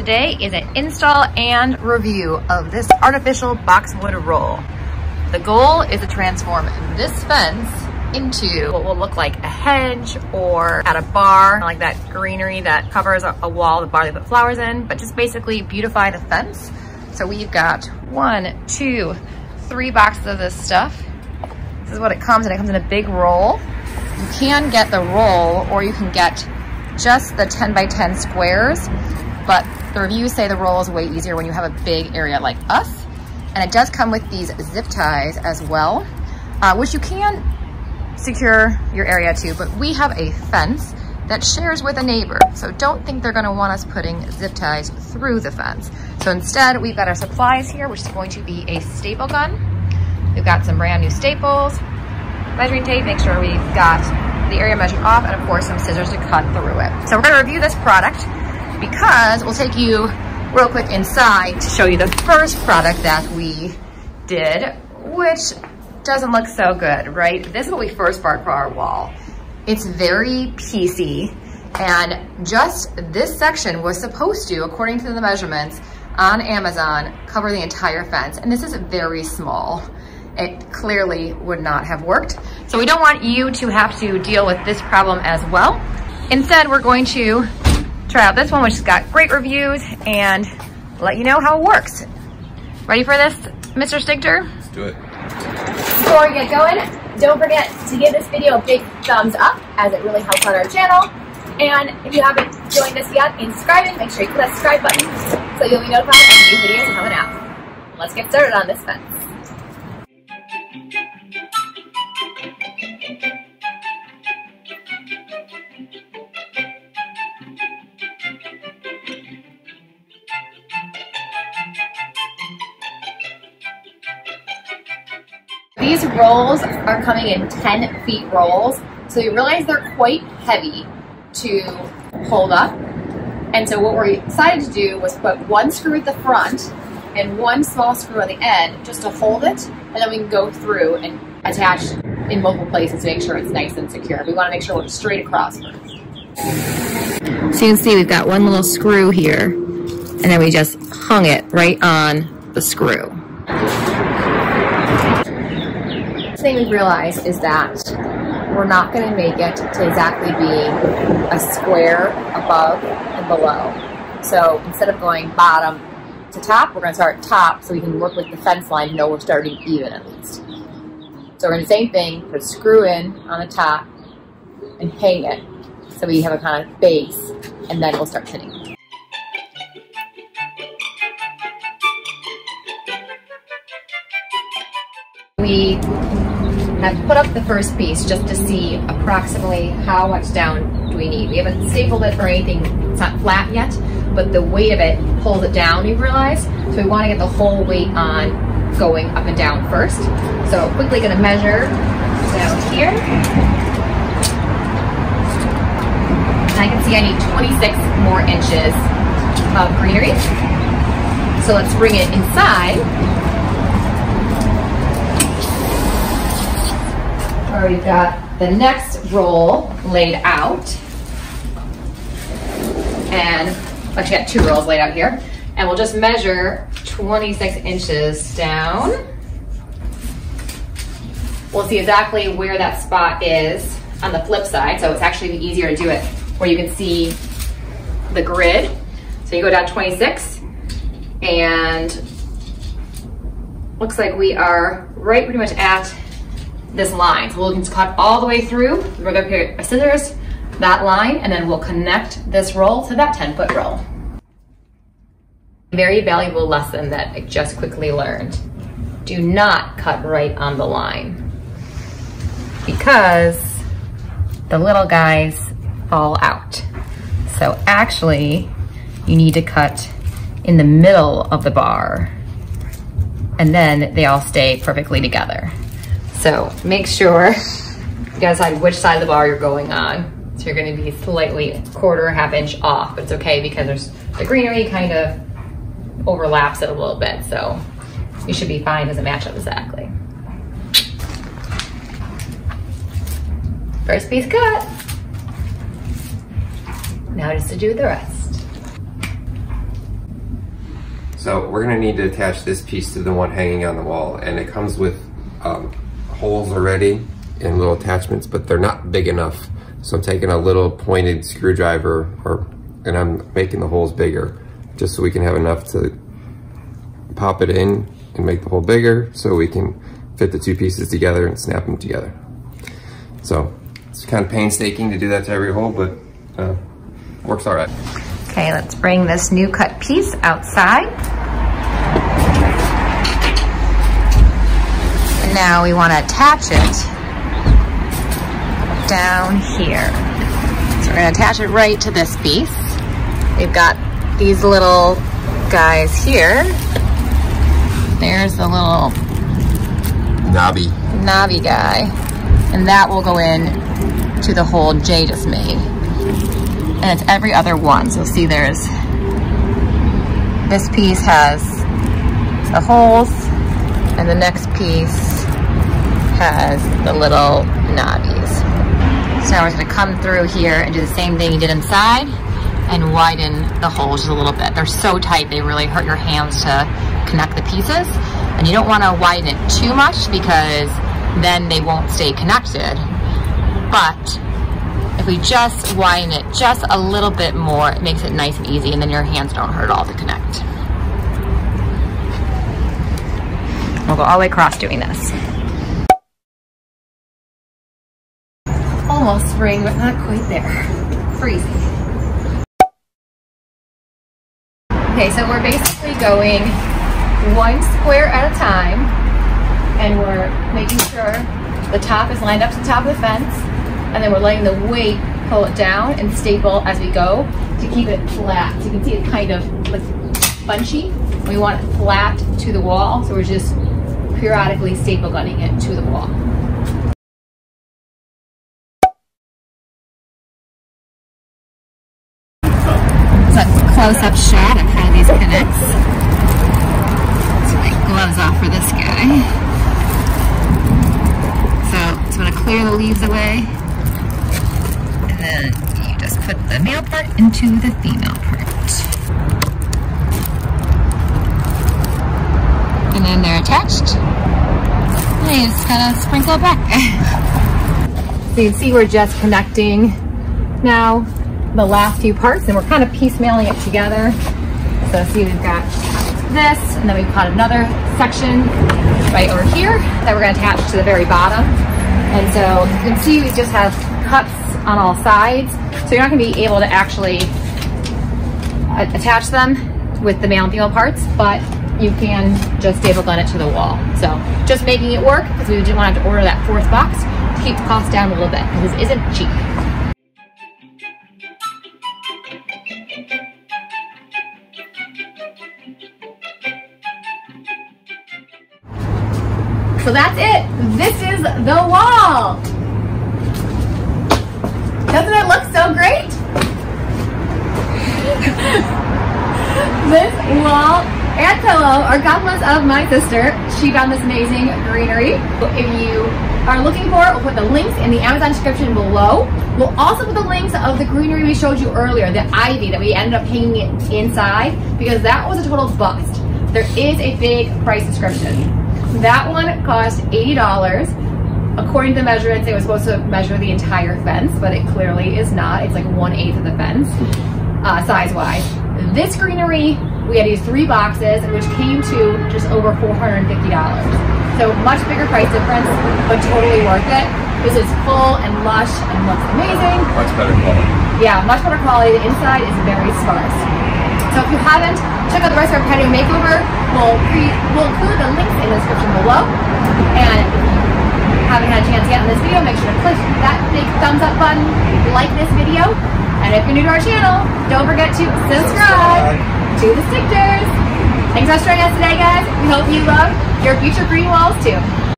Today is an install and review of this artificial boxwood roll. The goal is to transform this fence into what will look like a hedge or at a bar, like that greenery that covers a wall, the bar they put flowers in, but just basically beautify the fence. So we've got 1, 2, 3 boxes of this stuff. This is what it comes in. It comes in a big roll. You can get the roll or you can get just the 10 by 10 squares, but the reviews say the roll is way easier when you have a big area like us. And it does come with these zip ties as well, which you can secure your area to, but we have a fence that shares with a neighbor. So don't think they're gonna want us putting zip ties through the fence. So instead, we've got our supplies here, which is going to be a staple gun. We've got some brand new staples, measuring tape, make sure we've got the area measured off, and of course some scissors to cut through it. So we're gonna review this product because we'll take you real quick inside to show you the first product that we did, which doesn't look so good, right? This is what we first bought for our wall. It's very piecey, and just this section was supposed to, according to the measurements on Amazon, cover the entire fence, and this is very small. It clearly would not have worked. So we don't want you to have to deal with this problem as well. Instead, we're going to try out this one, which has got great reviews, and let you know how it works. Ready for this, Mr. Stigter? Let's do it. Before we get going, don't forget to give this video a big thumbs up, as it really helps on our channel. And if you haven't joined us yet in subscribing, make sure you click that subscribe button so you'll be notified of new videos coming out. Let's get started on this fence. These rolls are coming in 10 feet rolls, so you realize they're quite heavy to hold up. And so what we decided to do was put one screw at the front and one small screw on the end just to hold it, and then we can go through and attach in multiple places to make sure it's nice and secure. We want to make sure we're straight across first. So you can see we've got one little screw here, and then we just hung it right on the screw. The thing we've realized is that we're not going to make it to exactly being a square above and below. So instead of going bottom to top, we're going to start top so we can work with the fence line and know we're starting even at least. So we're going to do the same thing, put a screw in on the top and hang it so we have a kind of base, and then we'll start pinning. We have put up the first piece just to see approximately how much down do we need. We haven't stapled it or anything, it's not flat yet, but the weight of it pulls it down, we've realized. So we want to get the whole weight on going up and down first. So quickly going to measure down here. And I can see I need 26 more inches of greenery. So let's bring it inside. Where we've got the next roll laid out, and actually got 2 rolls laid out here, and we'll just measure 26 inches down. We'll see exactly where that spot is on the flip side, so it's actually easier to do it where you can see the grid. So you go down 26, and looks like we are right pretty much at this line. So we'll just cut all the way through. We're gonna pick a scissors, that line, and then we'll connect this roll to that 10-foot roll. Very valuable lesson that I just quickly learned. Do not cut right on the line because the little guys fall out. So actually, you need to cut in the middle of the bar, and then they all stay perfectly together. So make sure you gotta decide which side of the bar you're going on. So you're gonna be slightly quarter, half inch off, but it's okay because there's the greenery kind of overlaps it a little bit. So you should be fine, doesn't match up exactly. First piece cut. Now just to do the rest. So we're gonna need to attach this piece to the one hanging on the wall, and it comes with holes already and little attachments, but they're not big enough. So I'm taking a little pointed screwdriver and I'm making the holes bigger just so we can have enough to pop it in and make the hole bigger so we can fit the two pieces together and snap them together. So it's kind of painstaking to do that to every hole, but works all right. Okay, let's bring this new cut piece outside. And now we want to attach it down here. So we're going to attach it right to this piece. We've got these little guys here. There's the little knobby guy. And that will go in to the hole Jay just made. And it's every other one. So see, there's, this piece has the holes, and the next piece has the little knobbies. So now we're gonna come through here and do the same thing you did inside and widen the holes just a little bit. They're so tight, they really hurt your hands to connect the pieces. And you don't wanna widen it too much because then they won't stay connected. But if we just widen it just a little bit more, it makes it nice and easy, and then your hands don't hurt at all to connect. We'll go all the way across doing this. Almost spring, but not quite there. Freezing. Okay, so we're basically going one square at a time, and we're making sure the top is lined up to the top of the fence, and then we're letting the weight pull it down and staple as we go to keep it flat. So you can see it kind of looks bunchy. We want it flat to the wall, so we're just periodically staple gunning it to the wall. Close-up shot of how these connect. Let's take gloves off for this guy. So I'm going to clear the leaves away, and then you just put the male part into the female part. And then they're attached. And you just kind of sprinkle it back. So you can see we're just connecting now the last few parts, and we're kind of piecemealing it together. So see, we've got this, and then we've got another section right over here that we're going to attach to the very bottom. And so you can see we just have cuts on all sides, so you're not going to be able to actually attach them with the male and female parts, but you can just staple gun it to the wall. So just making it work, because we didn't want to have to order that fourth box to keep the cost down a little bit, because this isn't cheap. So that's it. This is the wall. Doesn't it look so great? This wall and pillow are compliments of my sister. She found this amazing greenery. If you are looking for it, we'll put the links in the Amazon description below. We'll also put the links of the greenery we showed you earlier, the ivy that we ended up hanging it inside, because that was a total bust. There is a big price description. That one cost $80. According to the measurements, it was supposed to measure the entire fence, but it clearly is not. It's like 1/8 of the fence, size-wise. This greenery, we had to use 3 boxes, which came to just over $450. So much bigger price difference, but totally worth it. This is full and lush and looks amazing. Much better quality. Yeah, much better quality. The inside is very sparse. So if you haven't, check out the rest of our patio makeover. We'll include the links in the description below. And if you haven't had a chance yet in this video, make sure to click that big thumbs up button, like this video. And if you're new to our channel, don't forget to subscribe to the Stigters. Thanks for joining us today, guys. We hope you love your future green walls too.